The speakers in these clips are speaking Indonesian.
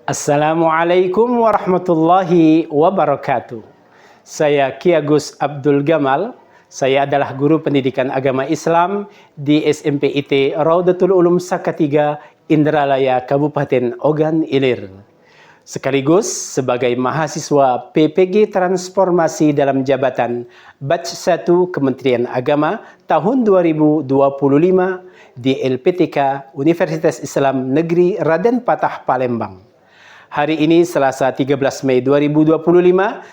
Assalamualaikum warahmatullahi wabarakatuh. Saya Ki Agus Abdul Gamal. Saya adalah guru pendidikan agama Islam di SMP IT Raudatul Ulum Saka 3, Indralaya, Kabupaten Ogan Ilir. Sekaligus sebagai mahasiswa PPG Transformasi dalam Jabatan Batch 1 Kementerian Agama tahun 2025 di LPTK Universitas Islam Negeri Raden Patah Palembang. Hari ini Selasa 13 Mei 2025,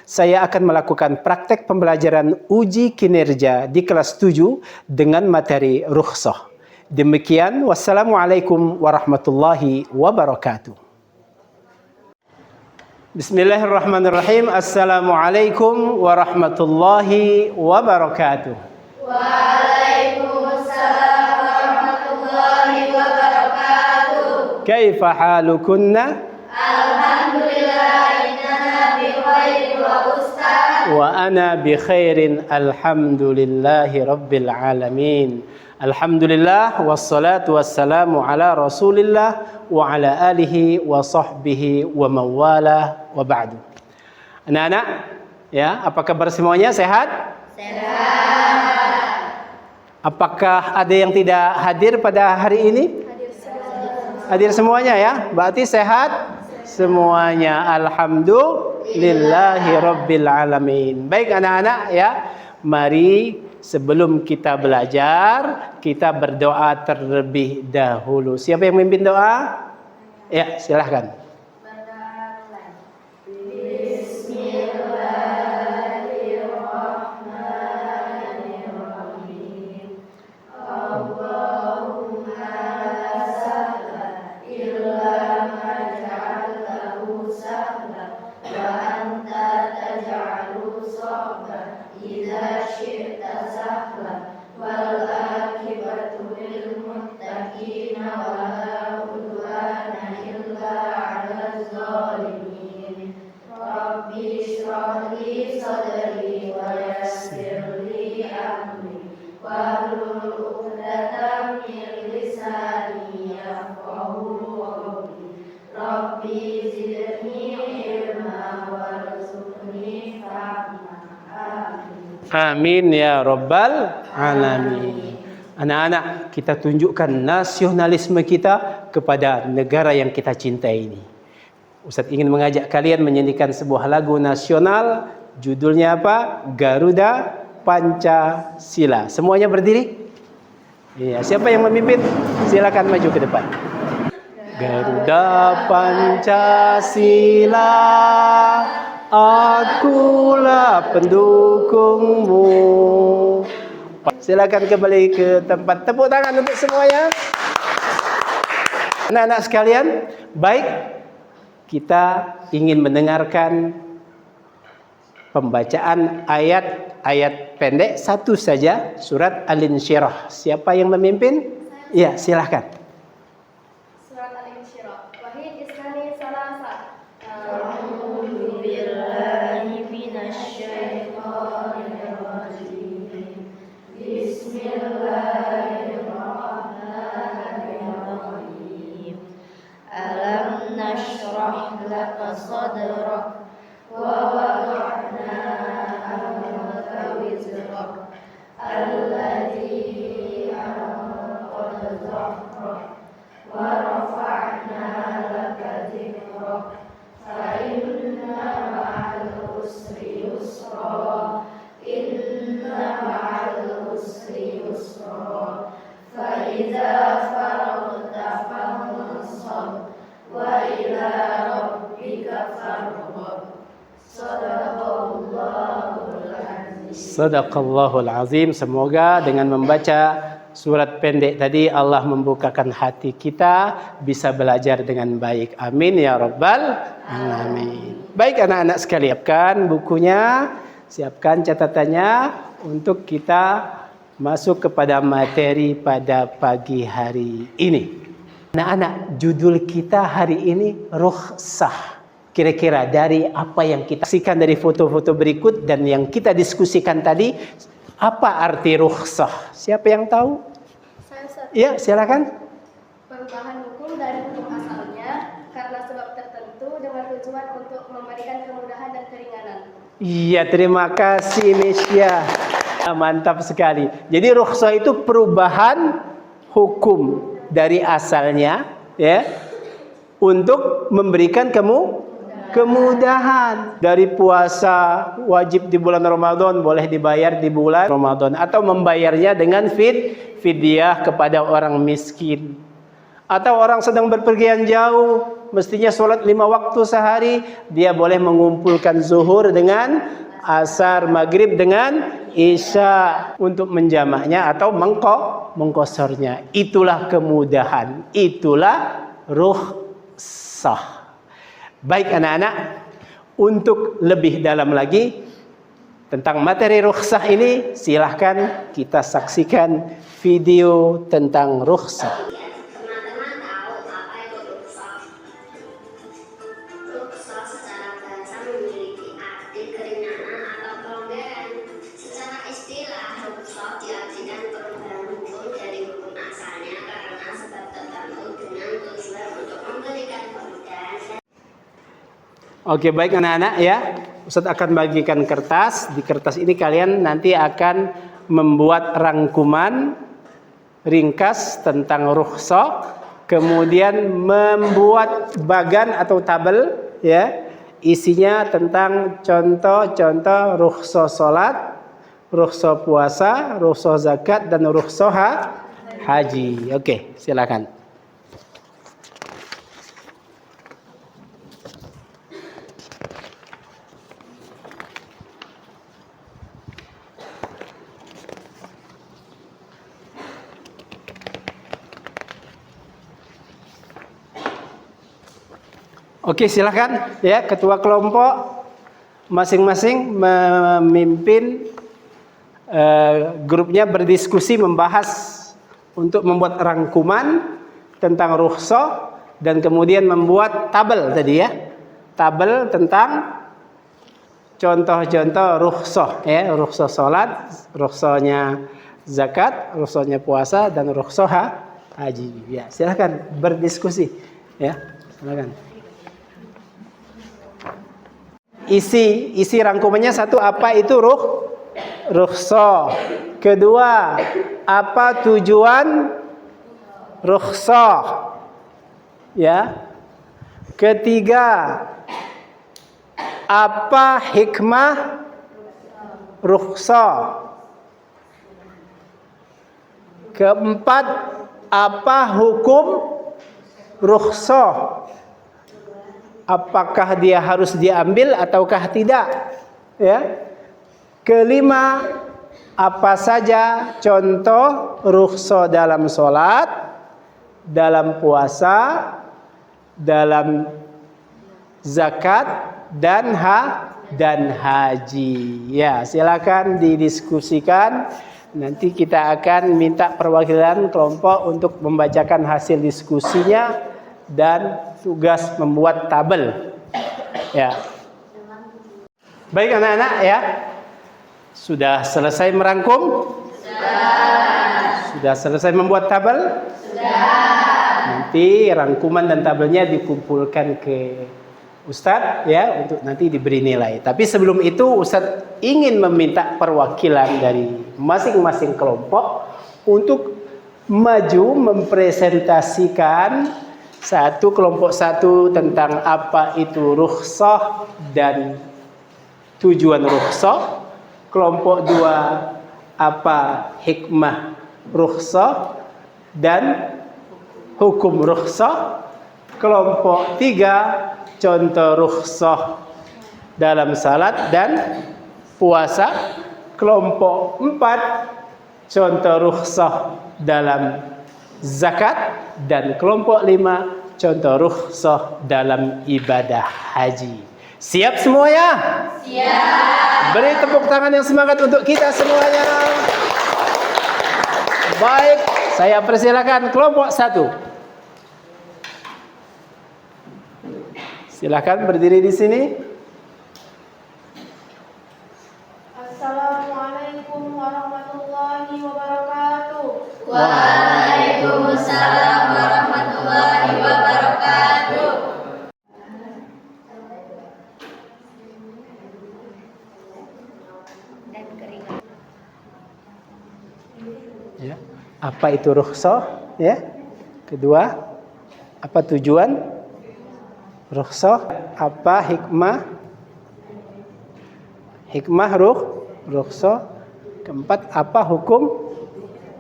saya akan melakukan praktek pembelajaran uji kinerja di kelas 7 dengan materi rukhsah. Demikian, wassalamualaikum warahmatullahi wabarakatuh. Bismillahirrahmanirrahim. Assalamualaikum warahmatullahi wabarakatuh. Waalaikumsalam warahmatullahi wabarakatuh. Kaifa halukunna? Alhamdulillah, innana bi khairin wa ustaz. Wa ana bi khairin, alhamdulillahi rabbil alamin. Alhamdulillah, wassalatu wassalamu ala rasulillah wa ala alihi wa sahbihi wa mawalah wa ba'du. Anak-anak, ya, apa kabar semuanya? Sehat? Sehat. Apakah ada yang tidak hadir pada hari ini? Hadir semuanya ya? Berarti sehat semuanya. Alhamdulillahi rabbil alamin. Baik anak-anak ya, mari sebelum kita belajar, kita berdoa terlebih dahulu. Siapa yang memimpin doa? Ya, silahkan. Amin ya rabbal alamin. Anak-anak, kita tunjukkan nasionalisme kita kepada negara yang kita cintai ini. Ustaz ingin mengajak kalian menyanyikan sebuah lagu nasional. Judulnya apa? Garuda Pancasila. Semuanya berdiri? Iya, siapa yang memimpin? Silakan maju ke depan. Garuda Pancasila, akulah pendukungmu. Silakan kembali ke tempat. Tepuk tangan untuk semuanya. Anak-anak sekalian, baik, kita ingin mendengarkan pembacaan ayat-ayat pendek satu saja, surat Al-Insyirah. Siapa yang memimpin? Ya, silahkan. Surat Al-Insyirah. Wahid iskani salasa. Alam nashrah laka sadrak wa wada'na anka wizrak alladhi anqadha dhahrak wa rafa'na laka dhikrak fa inna ma'al usri yusra inna ma'al usri yusra fa idza faragta fansab wa ila rabbika farghab. Sadaqallahul azim. Semoga dengan membaca surat pendek tadi Allah membukakan hati kita bisa belajar dengan baik. Amin ya rabbal alamin. Baik anak-anak sekalian, siapkan bukunya, siapkan catatannya untuk kita masuk kepada materi pada pagi hari ini. Anak-anak, judul kita hari ini rukhsah. Kira-kira dari apa yang kita saksikan dari foto-foto berikut dan yang kita diskusikan tadi, apa arti rukhsah? Siapa yang tahu? Saya Ya, silakan. perubahan hukum dari hukum asalnya karena sebab tertentu bertujuan untuk memberikan kemudahan dan keringanan. Iya, terima kasih Mesya. Mantap sekali. Jadi rukhsah itu perubahan hukum dari asalnya, ya, untuk memberikan kemudahan. Dari puasa wajib di bulan Ramadan boleh dibayar di bulan Ramadan, atau membayarnya dengan fidyah kepada orang miskin. Atau orang sedang berpergian jauh, mestinya sholat 5 waktu sehari, dia boleh mengumpulkan zuhur dengan asar, maghrib dengan isya untuk menjamaknya atau mengkosornya. Itulah kemudahan, itulah rukhsah. Baik anak-anak, untuk lebih dalam lagi tentang materi rukhsah ini, silahkan kita saksikan video tentang rukhsah. Oke, baik anak-anak ya. Ustadz akan bagikan kertas. Di kertas ini kalian nanti akan membuat rangkuman ringkas tentang rukhsah, kemudian membuat bagan atau tabel ya, isinya tentang contoh-contoh rukhsah salat, rukhsah puasa, rukhsah zakat, dan rukhsah haji. Oke, silakan. Oke, silakan ya, ketua kelompok masing-masing memimpin grupnya berdiskusi membahas untuk membuat rangkuman tentang rukhsah dan kemudian membuat tabel tadi ya. Tabel tentang contoh-contoh rukhsah ya, rukhsah salat, rukhsahnya zakat, rukhsahnya puasa, dan rukhsah haji. Ya, silakan berdiskusi ya. Silakan. Isi rangkumannya: satu, apa itu rukhsah? Kedua, apa tujuan rukhsah? Ya. Ketiga, apa hikmah rukhsah? Keempat, apa hukum rukhsah? Apakah dia harus diambil ataukah tidak? Ya. Kelima, apa saja contoh rukhsah dalam sholat, dalam puasa, dalam zakat, dan haji. Ya, silakan didiskusikan. Nanti kita akan minta perwakilan kelompok untuk membacakan hasil diskusinya dan tugas membuat tabel. Ya. Baik anak-anak ya. Sudah selesai merangkum? Sudah selesai membuat tabel? Nanti rangkuman dan tabelnya dikumpulkan ke Ustadz ya, untuk nanti diberi nilai. Tapi sebelum itu Ustadz ingin meminta perwakilan dari masing-masing kelompok untuk maju mempresentasikan kelompok satu tentang apa itu rukhsah dan tujuan rukhsah. Kelompok dua, apa hikmah rukhsah dan hukum rukhsah. Kelompok tiga, contoh rukhsah dalam salat dan puasa. Kelompok empat, contoh rukhsah dalam zakat. Dan kelompok lima, contoh rukhsah dalam ibadah haji. Siap semuanya? Siap. Beri tepuk tangan yang semangat untuk kita semuanya. Baik, saya persilakan kelompok satu. Silakan berdiri di sini. Assalamualaikum warahmatullahi wabarakatuh. Waalaikumsalam warahmatullahi wabarakatuh. apa itu rukhsah, ya. Kedua, apa tujuan rukhsah? Apa hikmah rukhsah? Keempat, apa hukum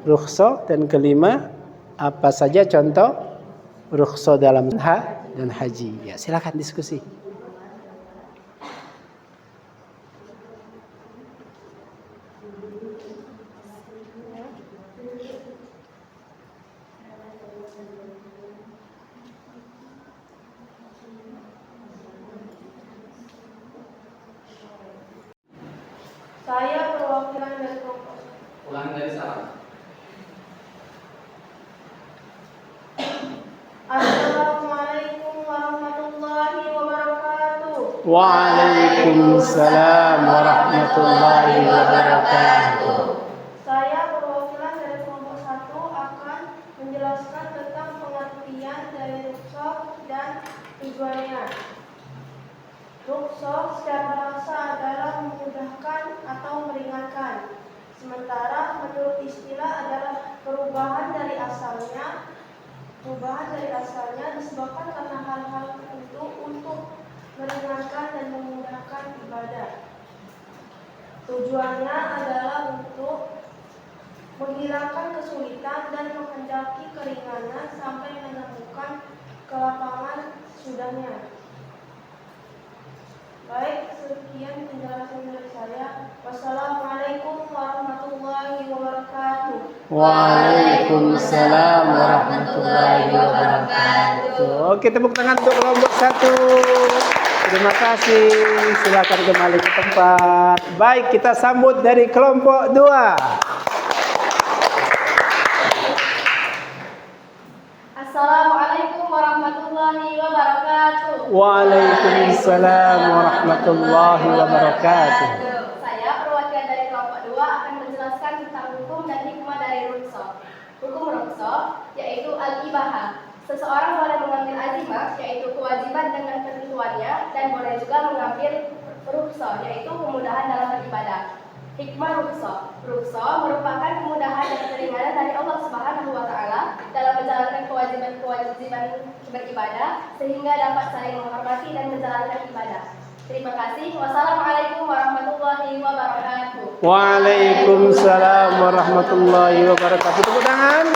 rukhsah? Dan kelima, apa saja contoh rukhsah dalam dan haji? Ya, silakan diskusi. Saya perwakilan dari kelompok. Ulangi dari salam. Assalamualaikum warahmatullahi wabarakatuh. Waalaikumsalam warahmatullahi wabarakatuh. Saya perwakilan dari kelompok 1 akan menjelaskan tentang pengertian dari rukhsah dan tujuannya. Rukhsah secara bahasa adalah memudahkan atau meringankan. Sementara menurut istilah adalah perubahan dari asalnya disebabkan karena hal-hal tertentu untuk meringankan dan memudahkan ibadah. Tujuannya adalah untuk menghilangkan kesulitan dan menghendaki keringanan sampai menemukan kelapangan sudahnya. Baik, sekian penjelasan dari saya. Wassalamualaikum warahmatullahi wabarakatuh. Waalaikumsalam warahmatullahi wabarakatuh. Oke, tepuk tangan untuk kelompok 1. Terima kasih. Silakan kembali ke tempat. Baik, kita sambut dari kelompok 2. Assalamualaikum warahmatullahi wabarakatuh. Waalaikumsalam warahmatullahi wabarakatuh. Saya perwakilan dari kelompok 2 akan menjelaskan tentang hukum dan hikmah dari rukhsah. Hukum rukhsah yaitu al-ibahah. Seseorang boleh mengambil azimah yaitu kewajiban dengan ketentuannya dan boleh juga mengambil rukhsah yaitu kemudahan dalam beribadah. Hikmah rukhsah. Rukhsah merupakan kemudahan dan keringanan dari Allah Subhanahu wa taala dalam menjalankan kewajiban beribadah sehingga dapat saling menghormati dan menjalankan ibadah. Terima kasih. Wassalamualaikum warahmatullahi wabarakatuh. Waalaikumsalam warahmatullahi wabarakatuh. Tepuk tangan.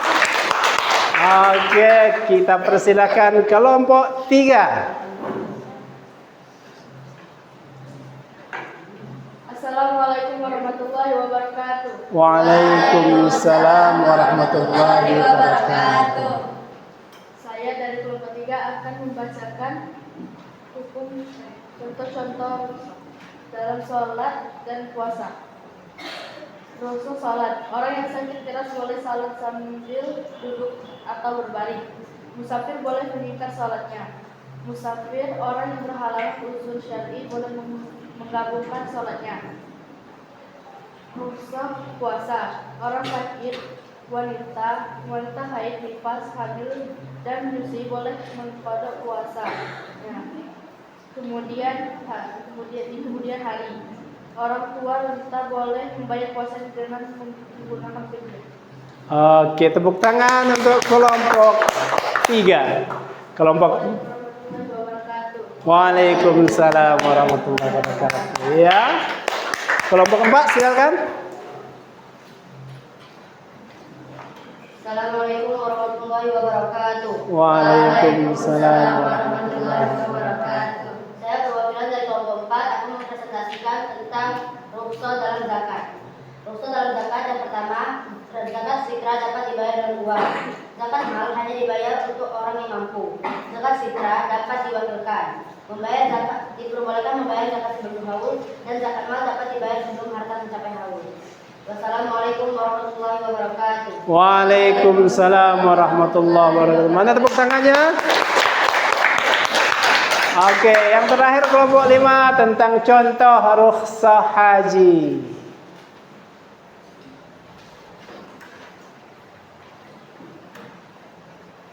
Oke, kita persilakan kelompok 3. Assalamualaikum warahmatullahi wabarakatuh. Waalaikumsalam warahmatullahi wabarakatuh. Saya dari kelompok 3 akan membacakan hukum contoh-contoh dalam sholat dan puasa. Rukhsah sholat. Orang yang sakit keras boleh sholat sambil duduk atau berbaring. Musafir boleh meningkat sholatnya. Musafir orang yang berhalangan uzur syar'i boleh menggabungkan sholatnya. Rukhsah puasa. Orang sakit, wanita haid, nifas, hamil, dan menyusui boleh mengqadha puasa. Kemudian hari, orang tua wanita boleh membayar puasa dengan menggunakan fidyah. Oke, tepuk tangan untuk kelompok 3. Kelompok Waalaikumsalam warahmatullahi wabarakatuh. Ya. Kelompok 4 silakan. Assalamualaikum warahmatullahi wabarakatuh. Waalaikumsalam warahmatullahi wabarakatuh. Saya perwakilan dari kelompok 4 akan mempresentasikan tentang rukhsah dalam zakat. Rukhsah dalam zakat yang pertama, zakat fitrah dapat dibayar dengan uang. Zakat mal hanya dibayar untuk orang yang mampu. Zakat fitrah dapat diwakilkan. Membayar zakat diperbolehkan membayar zakat sebelum haul dan zakat mal dapat dibayar sebelum harta mencapai haul. Wassalamualaikum warahmatullahi wabarakatuh. Waalaikumsalam warahmatullahi wabarakatuh. Mana tepuk tangannya? Oke, yang terakhir kelompok 5 tentang contoh rukhsah haji.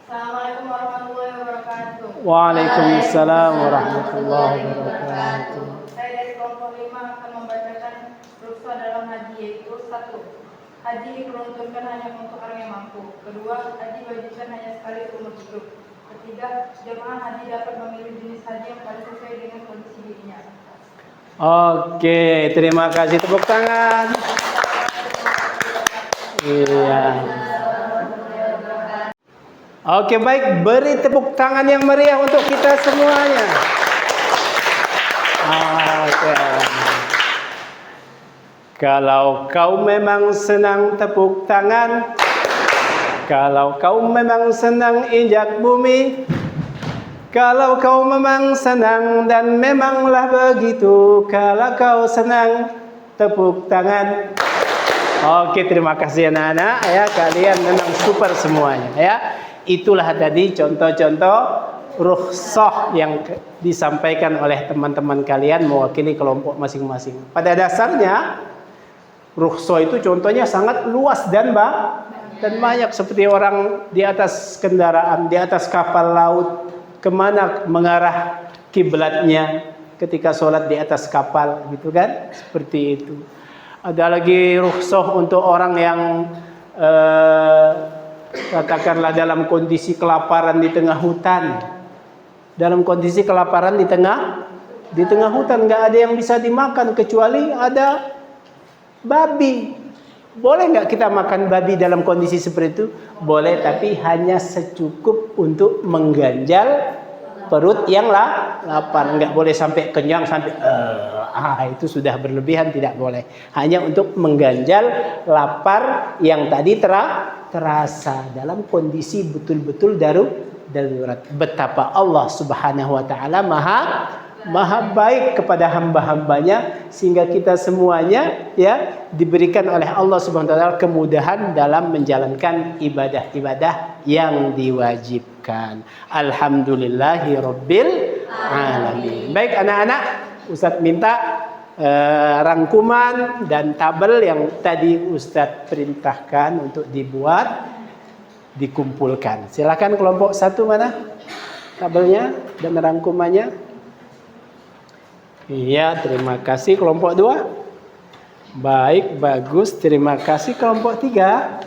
Assalamualaikum warahmatullahi wabarakatuh. Waalaikumsalam warahmatullahi wabarakatuh. Saya dari kelompok 5 akan membacakan rukhsah dalam haji, yaitu 1. haji diperuntukkan hanya untuk orang yang mampu. Kedua, haji diwajibkan hanya sekali seumur hidup. Ketiga, jemaah haji dapat memilih jenis haji yang paling sesuai dengan kondisi dirinya. Oke, terima kasih, tepuk tangan. Iya. Oke, baik, beri tepuk tangan yang meriah untuk kita semuanya. Oke. Kalau kau memang senang tepuk tangan, kalau kau memang senang injak bumi, kalau kau memang senang dan memanglah begitu, kalau kau senang tepuk tangan. Oke, terima kasih anak-anak ya, kalian memang super semuanya ya. Itulah tadi contoh-contoh rukhsah yang disampaikan oleh teman-teman kalian mewakili kelompok masing-masing. Pada dasarnya rukhsah itu contohnya sangat luas dan banyak, seperti orang di atas kendaraan, di atas kapal laut, kemana mengarah kiblatnya ketika sholat di atas kapal, gitu kan? Seperti itu. Ada lagi rukhsah untuk orang yang katakanlah dalam kondisi kelaparan di tengah hutan. Dalam kondisi kelaparan di tengah hutan, nggak ada yang bisa dimakan kecuali ada babi. Boleh nggak kita makan babi dalam kondisi seperti itu? Boleh, tapi hanya secukup untuk mengganjal perut yang lapar. Nggak boleh sampai kenyang, sampai itu sudah berlebihan, tidak boleh. Hanya untuk mengganjal lapar yang tadi terasa dalam kondisi betul-betul darurat. Betapa Allah Subhanahu wa taala maha baik kepada hamba-hambanya, sehingga kita semuanya ya diberikan oleh Allah Subhanahu wa taala kemudahan dalam menjalankan ibadah-ibadah yang diwajibkan. Alhamdulillahirabbil alamin. Baik anak-anak, Ustadz minta rangkuman dan tabel yang tadi Ustadz perintahkan untuk dibuat, dikumpulkan. Silakan kelompok 1 mana tabelnya dan rangkumannya. Iya, terima kasih. Kelompok 2. Baik, bagus. Terima kasih. Kelompok 3.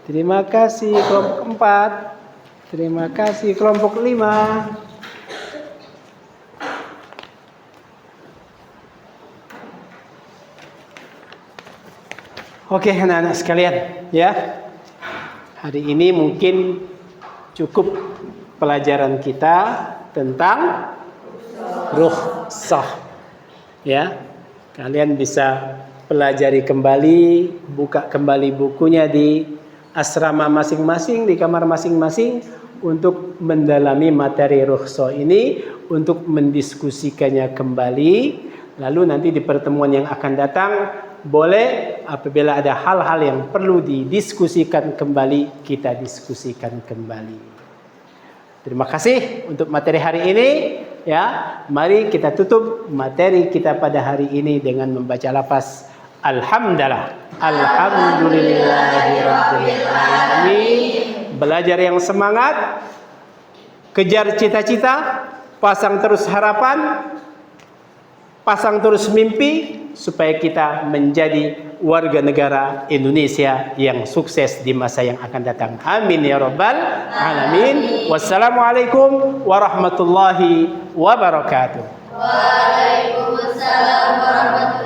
Terima kasih. Kelompok 4. Terima kasih. Kelompok 5. Oke, anak-anak sekalian, ya. Hari ini mungkin cukup pelajaran kita tentang rukhsah. Ya. Kalian bisa pelajari kembali, buka kembali bukunya di asrama masing-masing, di kamar masing-masing untuk mendalami materi rukhsah ini, untuk mendiskusikannya kembali. Lalu nanti di pertemuan yang akan datang, boleh apabila ada hal-hal yang perlu didiskusikan kembali, kita diskusikan kembali. Terima kasih untuk materi hari ini. Ya, mari kita tutup materi kita pada hari ini dengan membaca lafaz alhamdulillah. Alhamdulillahirabbil alamin. Belajar yang semangat, kejar cita-cita, pasang terus harapan, pasang terus mimpi, supaya kita menjadi warga negara Indonesia yang sukses di masa yang akan datang. Amin ya rabbal alamin. Wassalamualaikum warahmatullahi wabarakatuh. Waalaikumsalam warahmatullahi wabarakatuh.